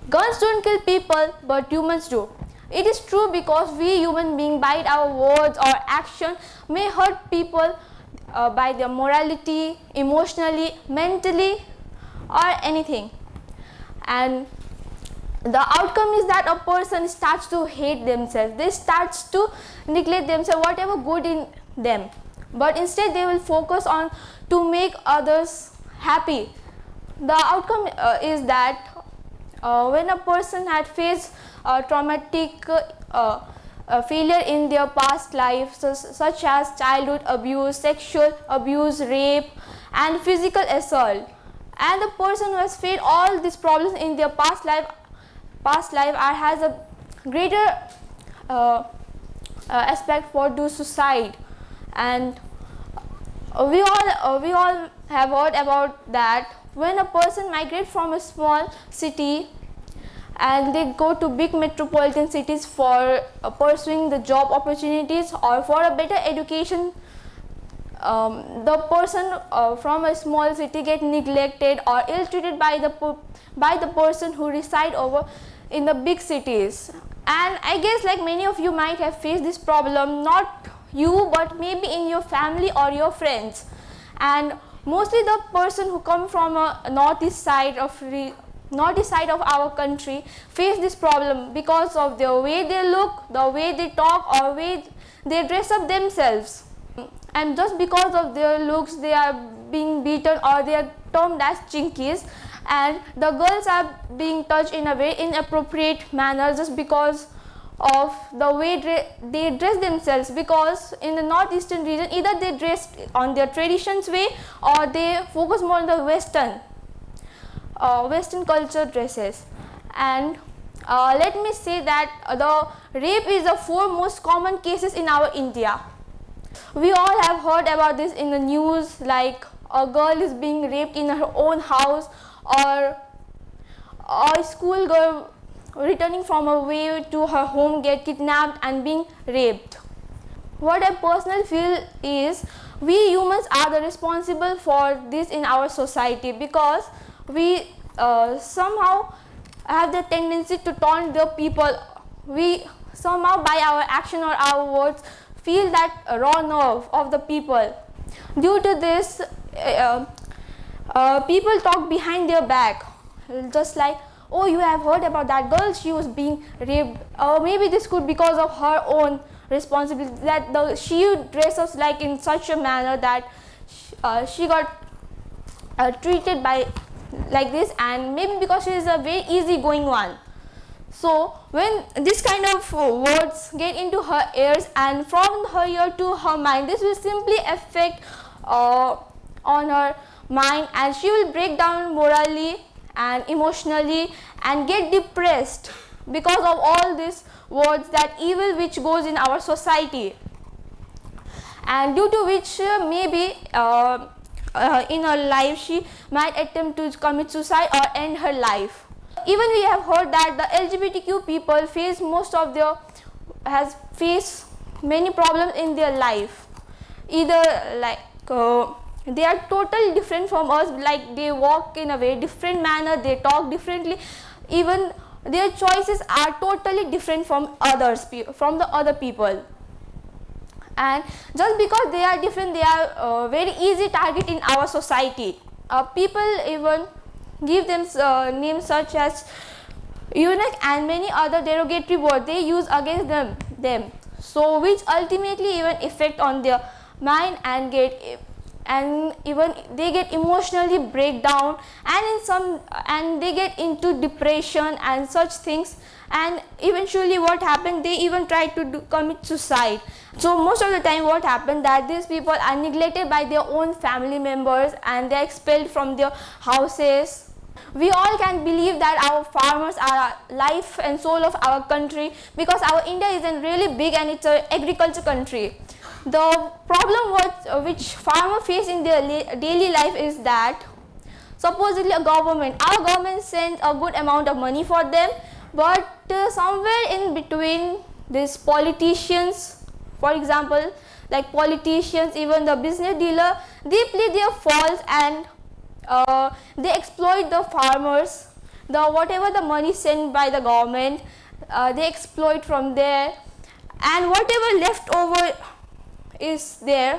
Guns don't kill people, but humans do. It is true because we human beings, by our words or action, may hurt people by their morality, emotionally, mentally, or anything. And the outcome is that a person starts to hate themselves. They start to neglect themselves, whatever good in them. But instead they will focus on to make others happy. The outcome is that when a person had faced traumatic failure in their past life, such as childhood abuse, sexual abuse, rape, and physical assault, and the person who has faced all these problems in their past life has a greater aspect for do suicide. And we all have heard about that when a person migrates from a small city and they go to big metropolitan cities for pursuing the job opportunities or for a better education, the person from a small city get neglected or ill-treated by the person who reside over in the big cities. And I guess like many of you might have faced this problem, not you but maybe in your family or your friends. And mostly the person who come from a northeast side of our country face this problem because of the way they look, the way they talk, or way they dress up themselves. And just because of their looks they are being beaten or they are termed as chinkies, and the girls are being touched in a very inappropriate manner just because of the way they dress themselves. Because in the northeastern region, either they dress on their traditions way or they focus more on the western culture dresses. And let me say that the rape is the 4 most common cases in our India. We all have heard about this in the news, like a girl is being raped in her own house, or a school girl returning from away to her home get kidnapped and being raped. What I personally feel is we humans are the responsible for this in our society, because we somehow have the tendency to taunt the people. We somehow by our action or our words feel that raw nerve of the people. Due to this, people talk behind their back, just like, oh, you have heard about that girl, she was being raped. Maybe this could be because of her own responsibility, that she dresses like in such a manner that she got treated by like this, and maybe because she is a very easygoing one. So when this kind of words get into her ears and from her ear to her mind, this will simply affect on her mind, and she will break down morally and emotionally and get depressed because of all these words, that evil which goes in our society, and due to which maybe in her life she might attempt to commit suicide or end her life. Even we have heard that the LGBTQ people face many problems in their life. Either like they are totally different from us, like they walk in a very different manner, they talk differently, even their choices are totally different from the other people. And just because they are different, they are very easy target in our society. People even give them names such as eunuch and many other derogatory words they use against them, so which ultimately even affect on their mind and even they get emotionally break down, and they get into depression and such things, and eventually what happened, they even try to commit suicide. So most of the time what happened, that these people are neglected by their own family members and they are expelled from their houses. We all can believe that our farmers are life and soul of our country, because our India is a really big and it's an agriculture country. The problem which farmers face in their daily life is that supposedly our government sends a good amount of money for them, but somewhere in between, these politicians, for example, like politicians, even the business dealer, they play their faults and they exploit the farmers the whatever the money sent by the government, they exploit from there, and whatever left over is there,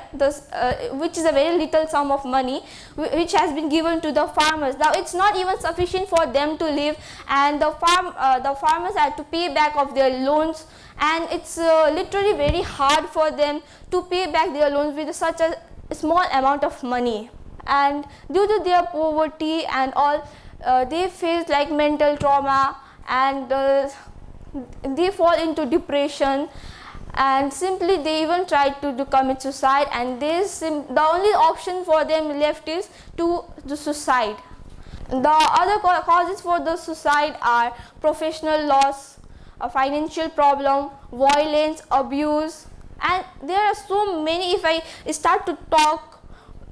which is a very little sum of money which has been given to the farmers. Now it's not even sufficient for them to live, and the farmers have to pay back of their loans, and it's literally very hard for them to pay back their loans with such a small amount of money. And due to their poverty and all, they face like mental trauma, and they fall into depression, and simply they even try to commit suicide, and the only option for them left is to do suicide. The other causes for the suicide are professional loss, a financial problem, violence, abuse, and there are so many. If I start to talk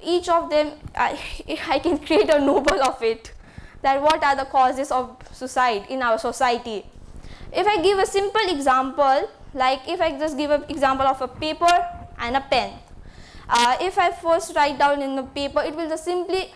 each of them, I can create a novel of it, that what are the causes of suicide in our society. If I give a simple example, like if I just give an example of a paper and a pen, if I first write down in the paper, it will just simply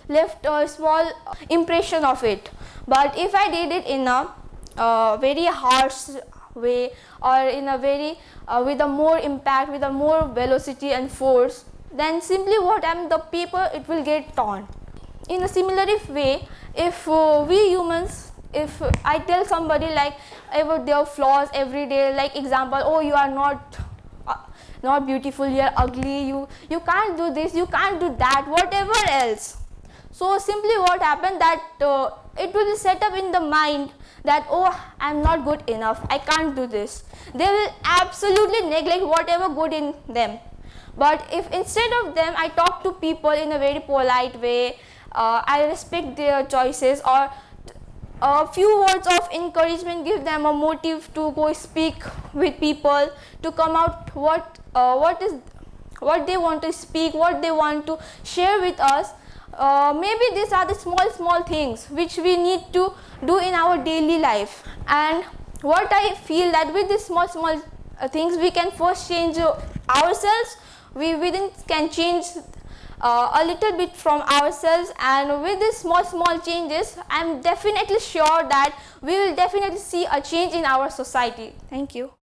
left a small impression of it. But if I did it in a very harsh way, or in a very with a more impact, with a more velocity and force, then simply what happened, the paper, it will get torn. In a similar way, if we humans, if I tell somebody like about their flaws every day, like example, oh, you are not beautiful, you are ugly, you can't do this, you can't do that, whatever else. So simply what happened, that it will be set up in the mind that, oh, I am not good enough, I can't do this. They will absolutely neglect whatever good in them. But if instead of them I talk to people in a very polite way, I respect their choices, or a few words of encouragement, give them a motive to go speak with people, to come out what they want to speak, what they want to share with us. Maybe these are the small things which we need to do in our daily life. And what I feel, that with these small things we can first change ourselves. We within can change a little bit from ourselves, and with these small changes, I am definitely sure that we will definitely see a change in our society. Thank you.